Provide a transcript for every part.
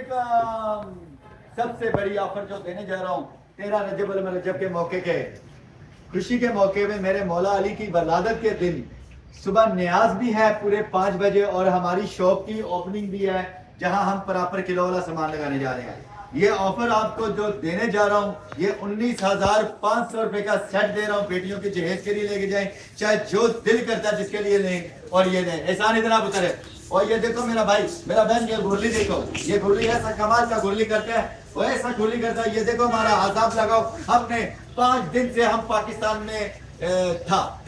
वालेकुम। सबसे बड़ी ऑफर जो देने जा रहा हूँ 13 रजब अल रजब के मौके के खुशी के मौके में मेरे मौला अली की वलादत के दिन सुबह न्याज भी है पूरे 5 बजे और हमारी शॉप की ओपनिंग भी है जहां हम प्रॉपर किलो वाला सामान लगाने जा रहे हैं। ये ऑफर आपको जो देने जा रहा हूँ ये 19,500 रुपए का सेट दे रहा हूँ। बेटियों के जहेज के लिए लेके जाएं, चाहे जो दिल करता है जिसके लिए लें और ये लें। एहसान इतना उतर है। और ये देखो मेरा भाई मेरा बहन, ये गुरली देखो, ये गुरली ऐसा कमाल का गुरली करता है, वो ऐसा गुरली करता है। ये देखो हमारा आजाब लगाओ। हमने 5 दिन से हम पाकिस्तान में था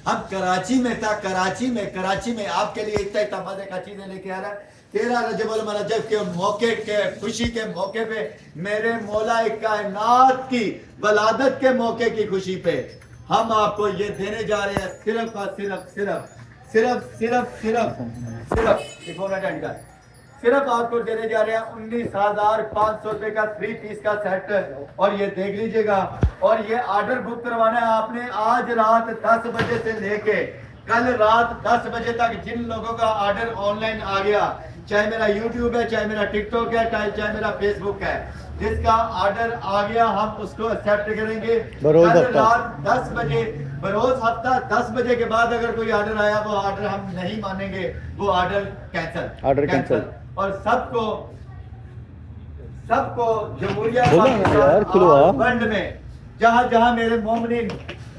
हम कराची में था, कराची में आपके लिए इतना मजे का चीजें लेके आ रहा है। 13 रजब अल रजब के मौके के खुशी के मौके पे मेरे मौला कायनात की वलादत के मौके की खुशी पे हम आपको ये देने जा रहे हैं सिर्फ और सिर्फ आपको देने जा रहे हैं 19,500 रुपए का 3 पीस का सेट। और ये देख लीजिएगा। और ये ऑर्डर बुक करवाना है आपने आज रात 10 बजे से लेके कल रात 10 बजे तक। जिन लोगों का ऑर्डर ऑनलाइन आ गया, चाहे मेरा यूट्यूब है, चाहे मेरा टिकटॉक है, चाहे मेरा फेसबुक है, जिसका ऑर्डर आ गया हम उसको एक्सेप्ट करेंगे। कल रात 10 बजे बरोज हफ्ता 10 बजे के बाद अगर कोई ऑर्डर आया वो ऑर्डर हम नहीं मानेंगे, वो ऑर्डर कैंसिल। और सबको जमहूरिया वर्ल्ड में जहां मेरे मोमिन,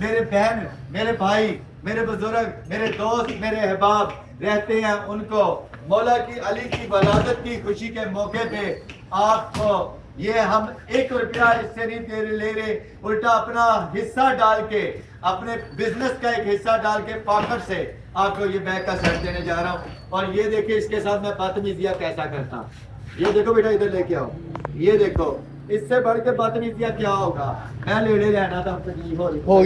मेरे बहन, मेरे भाई, मेरे बुजुर्ग, मेरे दोस्त, मेरे अहबाब रहते हैं, उनको मौला की अली की वलादत की खुशी के मौके पे आपको ये हम 1 रुपया इससे नहीं ले रहे, उल्टा अपना हिस्सा डाल के, अपने बिजनेस का एक हिस्सा डाल के पॉकेट से आपको ये बैग का सेट देने जा रहा हूँ। और ये देखिए इसके साथ मैं बदतमीजिया कैसा करता। ये देखो बेटा, इधर लेके आओ। ये देखो इससे बढ़ के बदतमीजिया क्या होगा। मैं लेने रहना था, हो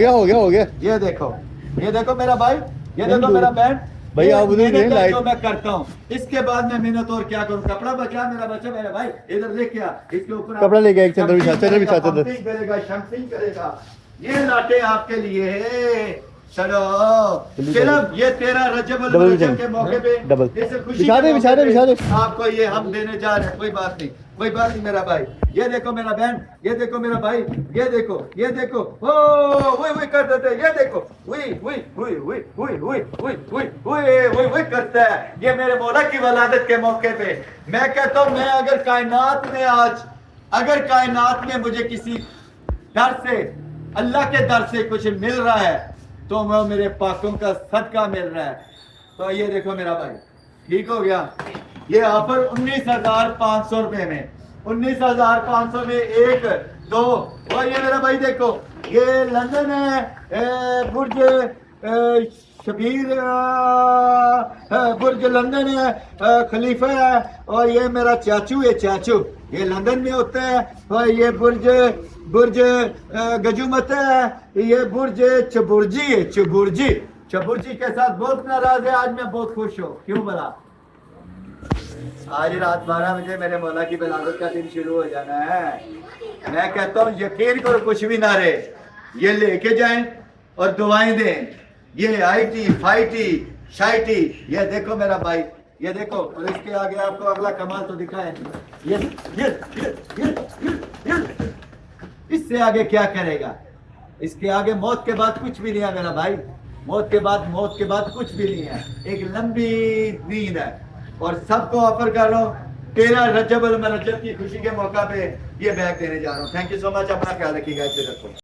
गया। ये देखो मेरा भाई, ये देखो मेरा बहन भाई, आप जो मैं करता हूँ इसके बाद मैं मेहनत और क्या करूँ। कपड़ा बचा मेरा बच्चा, मेरा भाई इधर लेके आ, इसके ऊपर कपड़ा लेके एक चद्दर करेगा, शम्पिंग करेगा। ये लाटे आपके लिए। चलो सिर्फ ये 13 रजब अल रजब के मौके पे जैसे खुशी आपको ये हम देने जा रहे हैं। कोई बात नहीं मेरा भाई। ये देखो मेरा बहन, ये देखो मेरा भाई, ये देखो ओ वही कर देते। ये देखो वही करता है। ये मेरे मौला की वलादत के मौके पे मैं कहता हूँ, मैं अगर कायनात में मुझे किसी दर से, अल्लाह के दर से कुछ मिल रहा है तो वो मेरे पाकों का सदका मिल रहा है। तो ये देखो मेरा भाई, ठीक हो गया। ये ऑफर 19,500 रुपए में, 19,500 में 1 2। और ये मेरा भाई देखो, ये लंदन है, बुर्ज शबीर, बुर्ज लंदन है, खलीफा है। और ये मेरा चाचू ये लंदन में होता है। और ये बुर्ज गजुमत है, ये बुर्ज चबुर्जी के साथ बहुत नाराज है। आज मैं बहुत खुश हूँ। क्यों बोला? आज रात 12 बजे मेरे मौला की वलादत का दिन शुरू हो जाना है। मैं कहता हूँ यकीन करो, कुछ भी ना रहे, ये लेके जाएं और दुआएं दें। ये आईटी फाइटी शाइटी, ये देखो मेरा भाई, ये देखो। और इसके आगे आपको अगला कमाल तो दिखाए। ये इससे आगे क्या करेगा? इसके आगे मौत के बाद कुछ भी नहीं है मेरा भाई। मौत के बाद कुछ भी नहीं है, एक लंबी नींद है। और सबको ऑफर कर रहा हूँ 13 रजब अल रजब की खुशी के मौका पे ये बैग देने जा रहा हूँ। Thank you so much. अपना ख्याल रखिएगा।